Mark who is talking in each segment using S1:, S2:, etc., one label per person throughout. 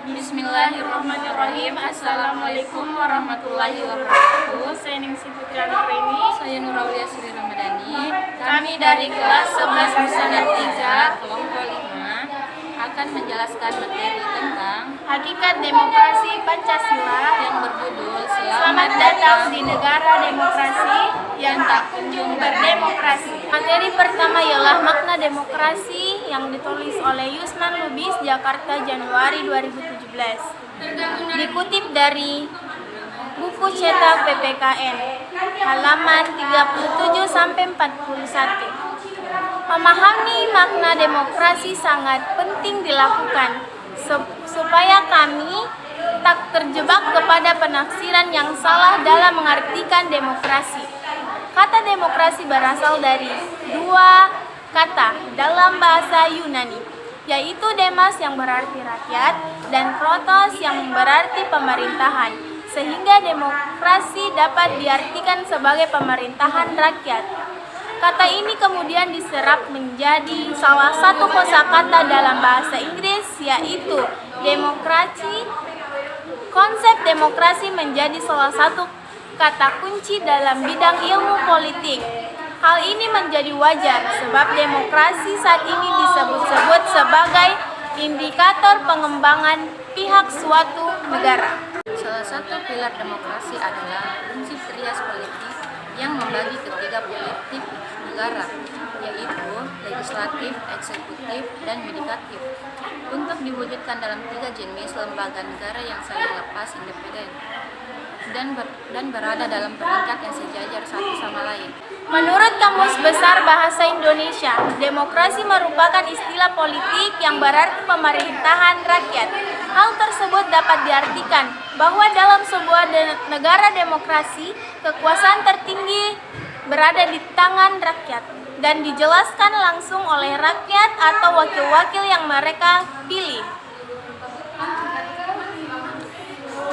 S1: Bismillahirrahmanirrahim. Assalamualaikum warahmatullahi wabarakatuh. Saya Ningsih Putri Anggraini.
S2: Saya Nuraulia Sri Ramadhani.
S1: Kami dari kelas 11 Busana 3
S2: kelompok 5 akan menjelaskan materi tentang
S1: Hakikat Demokrasi Pancasila
S2: yang berjudul
S1: Selamat datang di negara demokrasi yang tak kunjung berdemokrasi. Materi pertama ialah makna demokrasi yang ditulis oleh Yusman Lubis, Jakarta, Januari 2017. Dikutip dari buku cetak PPKN, halaman 37-41. Memahami makna demokrasi sangat penting dilakukan supaya kami tak terjebak kepada penafsiran yang salah dalam mengartikan demokrasi. Kata demokrasi berasal dari dua kata dalam bahasa Yunani, yaitu demos yang berarti rakyat dan kratos yang berarti pemerintahan, sehingga demokrasi dapat diartikan sebagai pemerintahan rakyat. Kata ini kemudian diserap menjadi salah satu kosakata dalam bahasa Inggris, yaitu demokrasi. Konsep demokrasi menjadi salah satu kata kunci dalam bidang ilmu politik. Hal ini menjadi wajar sebab demokrasi saat ini disebut-sebut sebagai indikator pengembangan pihak suatu negara.
S2: salah satu pilar demokrasi adalah prinsip trias politik yang membagi ketiga politik negara, yaitu legislatif, eksekutif, dan yudikatif, untuk diwujudkan dalam tiga jenis lembaga negara yang saling lepas independen dan berada dalam peringkat yang sejajar satu sama lain.
S1: Menurut Kamus Besar Bahasa Indonesia, demokrasi merupakan istilah politik yang berarti pemerintahan rakyat. Hal tersebut dapat diartikan bahwa dalam sebuah negara demokrasi, kekuasaan tertinggi berada di tangan rakyat dan dijelaskan langsung oleh rakyat atau wakil-wakil yang mereka pilih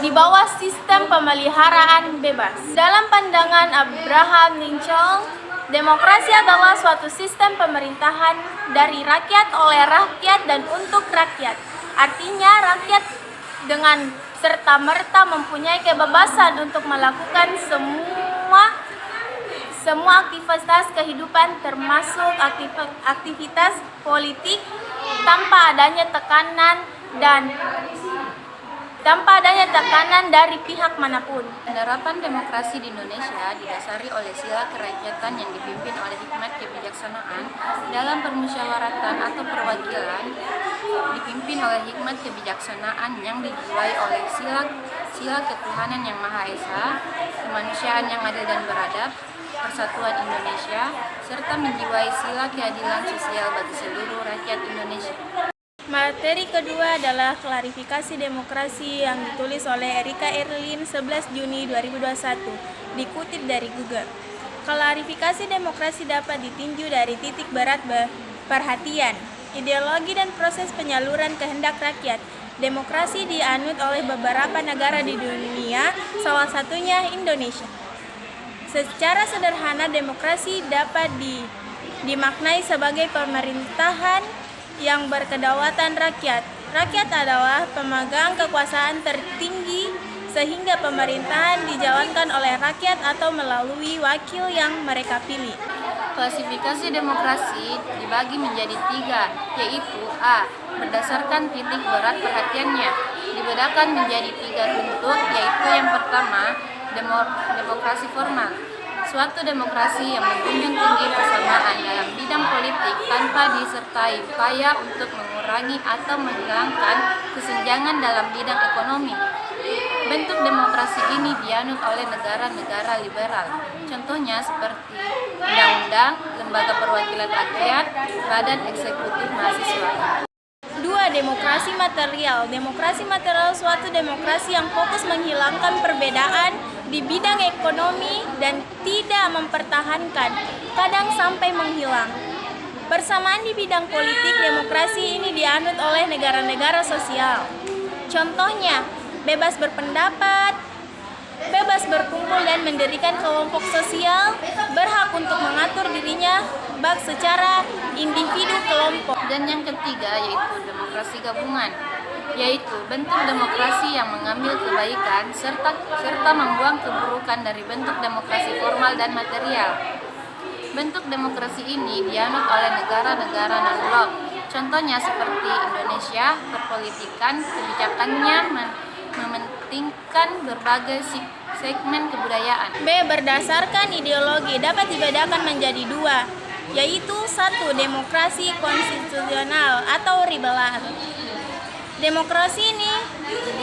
S1: di bawah sistem pemeliharaan bebas. Dalam pandangan Abraham Lincoln, demokrasi adalah suatu sistem pemerintahan dari rakyat, oleh rakyat, dan untuk rakyat. Artinya rakyat dengan serta-merta mempunyai kebebasan untuk melakukan semua aktivitas kehidupan, termasuk aktivitas politik, tanpa adanya tekanan dari pihak manapun.
S2: Penerapan demokrasi di Indonesia didasari oleh sila kerakyatan yang dipimpin oleh hikmat kebijaksanaan dalam permusyawaratan atau perwakilan, dipimpin oleh hikmat kebijaksanaan yang dijiwai oleh sila ketuhanan yang Maha Esa, kemanusiaan yang adil dan beradab, persatuan Indonesia, serta menjiwai sila keadilan sosial bagi seluruh rakyat Indonesia.
S1: Materi kedua adalah klarifikasi demokrasi yang ditulis oleh Erika Erlin 11 Juni 2021, dikutip dari Google. Klarifikasi demokrasi dapat ditinjau dari titik berat perhatian, ideologi dan proses penyaluran kehendak rakyat. Demokrasi dianut oleh beberapa negara di dunia, salah satunya Indonesia. Secara sederhana, demokrasi dapat dimaknai sebagai pemerintahan yang berkedaulatan rakyat. Rakyat adalah pemegang kekuasaan tertinggi, sehingga pemerintahan dijalankan oleh rakyat atau melalui wakil yang mereka pilih.
S2: Klasifikasi demokrasi dibagi menjadi tiga, yaitu A. Berdasarkan titik berat perhatiannya, dibedakan menjadi tiga bentuk, yaitu yang pertama, demokrasi formal. Suatu demokrasi yang menjunjung tinggi persamaan dalam bidang politik tanpa disertai upaya untuk mengurangi atau menghilangkan kesenjangan dalam bidang ekonomi. Bentuk demokrasi ini dianut oleh negara-negara liberal, contohnya seperti undang-undang, lembaga perwakilan rakyat, badan eksekutif mahasiswa.
S1: 2. Demokrasi material. Demokrasi material suatu demokrasi yang fokus menghilangkan perbedaan di bidang ekonomi dan tidak mempertahankan, kadang sampai menghilang. Bersamaan di bidang politik, demokrasi ini dianut oleh negara-negara sosial. Contohnya, bebas berpendapat, bebas berkumpul dan mendirikan kelompok sosial, berhak untuk mengatur dirinya baik secara individu kelompok.
S2: Dan yang ketiga yaitu demokrasi gabungan. yaitu bentuk demokrasi yang mengambil kebaikan serta membuang keburukan dari bentuk demokrasi formal dan material. Bentuk demokrasi ini dianut oleh negara-negara non-blok. Contohnya seperti Indonesia, perpolitikan kebijakannya mementingkan berbagai segmen kebudayaan.
S1: B. Berdasarkan ideologi dapat dibedakan menjadi dua, yaitu satu, demokrasi konstitusional atau liberal. Demokrasi ini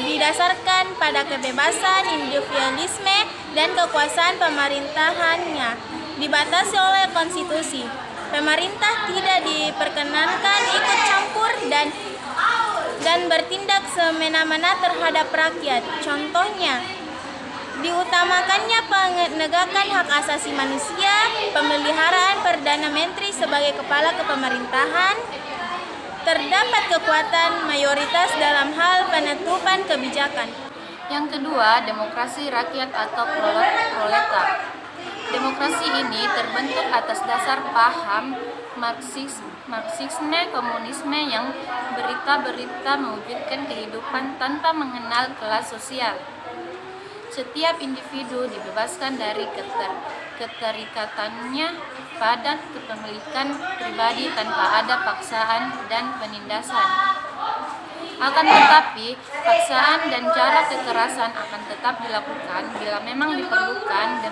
S1: didasarkan pada kebebasan, individualisme, dan kekuasaan pemerintahannya, dibatasi oleh konstitusi. Pemerintah tidak diperkenankan ikut campur dan bertindak semena-mena terhadap rakyat. Contohnya, diutamakannya penegakan hak asasi manusia, pemeliharaan Perdana Menteri sebagai kepala kepemerintahan, terdapat kekuatan mayoritas dalam hal penentuan kebijakan.
S2: Yang kedua, demokrasi rakyat atau proletar. Demokrasi ini terbentuk atas dasar paham Marxisme komunisme yang berita mewujudkan kehidupan tanpa mengenal kelas sosial. Setiap individu dibebaskan dari keterikatannya pada kepemilikan pribadi tanpa ada paksaan dan penindasan. Akan tetapi, paksaan dan cara kekerasan akan tetap dilakukan bila memang diperlukan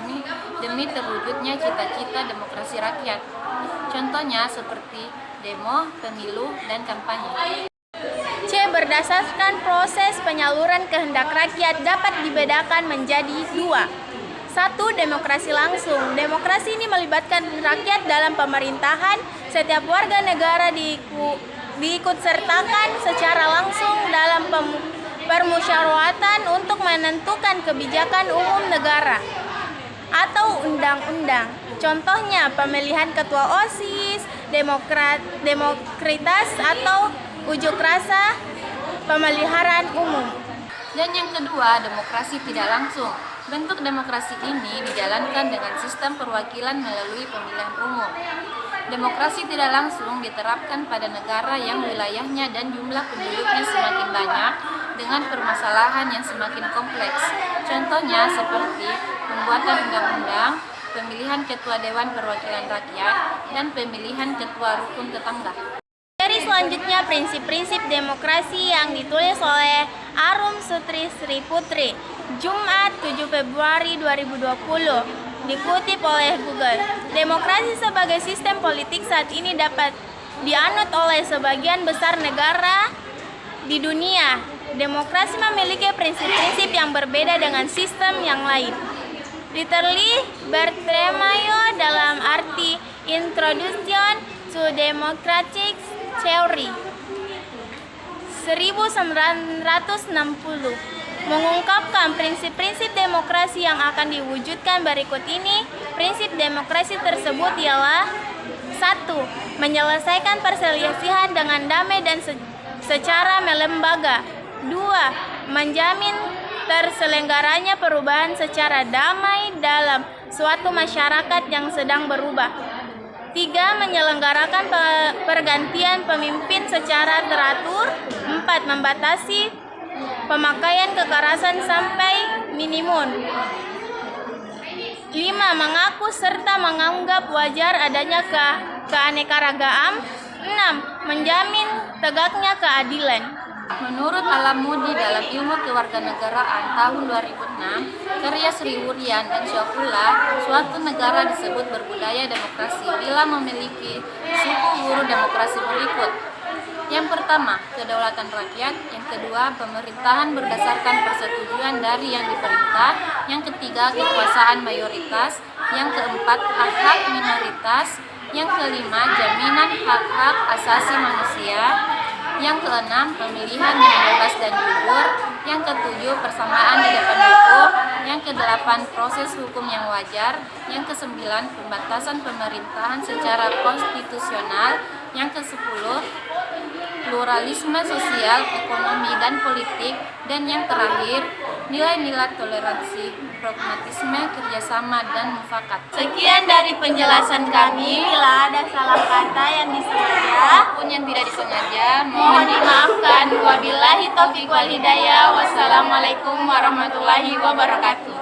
S2: demi terwujudnya cita-cita demokrasi rakyat. Contohnya seperti demo, pemilu, dan kampanye.
S1: C. Berdasarkan proses penyaluran kehendak rakyat dapat dibedakan menjadi dua. Satu, demokrasi langsung. Demokrasi ini melibatkan rakyat dalam pemerintahan. Setiap warga negara diikutsertakan secara langsung dalam permusyawaratan untuk menentukan kebijakan umum negara atau undang-undang. Contohnya pemilihan ketua OSIS, demokratis atau ujuk rasa, pemeliharaan umum.
S2: Dan yang kedua, demokrasi tidak langsung. Bentuk demokrasi ini dijalankan dengan sistem perwakilan melalui pemilihan umum. Demokrasi tidak langsung diterapkan pada negara yang wilayahnya dan jumlah penduduknya semakin banyak dengan permasalahan yang semakin kompleks. Contohnya seperti pembuatan undang-undang, pemilihan ketua Dewan Perwakilan Rakyat, dan pemilihan ketua rukun tetangga.
S1: Dari selanjutnya prinsip-prinsip demokrasi yang ditulis oleh Arum Sutri Sri Putri, Jumat 7 Februari 2020, dikutip oleh Google. Demokrasi sebagai sistem politik saat ini dapat dianut oleh sebagian besar negara di dunia. Demokrasi memiliki prinsip-prinsip yang berbeda dengan sistem yang lain. Literally, Bartholomew dalam arti Introduction to Democratic Theory 1960 mengungkapkan prinsip-prinsip demokrasi yang akan diwujudkan berikut ini. Prinsip demokrasi tersebut ialah 1. Menyelesaikan perselisihan dengan damai dan secara melembaga. 2. Menjamin terselenggaranya perubahan secara damai dalam suatu masyarakat yang sedang berubah. 3. Menyelenggarakan pergantian pemimpin secara teratur. 4. Membatasi pemakaian kekerasan sampai minimum. 5. Mengaku serta menganggap wajar adanya keanekaragaman. 6. Menjamin tegaknya keadilan.
S2: Menurut Alamudi dalam Ilmu Kewarganegaraan tahun 2006, karya Sri Wuryan dan Syafullah, suatu negara disebut berbudaya demokrasi bila memiliki suku guru demokrasi berikut. Yang pertama, kedaulatan rakyat. Yang kedua, pemerintahan berdasarkan persetujuan dari yang diperintah. Yang ketiga, kekuasaan mayoritas. Yang keempat, hak-hak minoritas. Yang kelima, jaminan hak-hak asasi manusia. Yang keenam, pemilihan yang bebas dan jujur. Yang ketujuh, persamaan di depan hukum. Yang kedelapan, proses hukum yang wajar. Yang kesembilan, pembatasan pemerintahan secara konstitusional. Yang kesepuluh, pluralisme sosial, ekonomi, dan politik, dan yang terakhir, nilai-nilai toleransi, pragmatisme, kerjasama, dan mufakat.
S1: Sekian dari penjelasan kami. Bila ada salah kata yang disengaja
S2: Pun yang tidak disengaja,
S1: mohon dimaafkan. Wabillahi taufiq wal hidayah. Wassalamualaikum warahmatullahi wabarakatuh.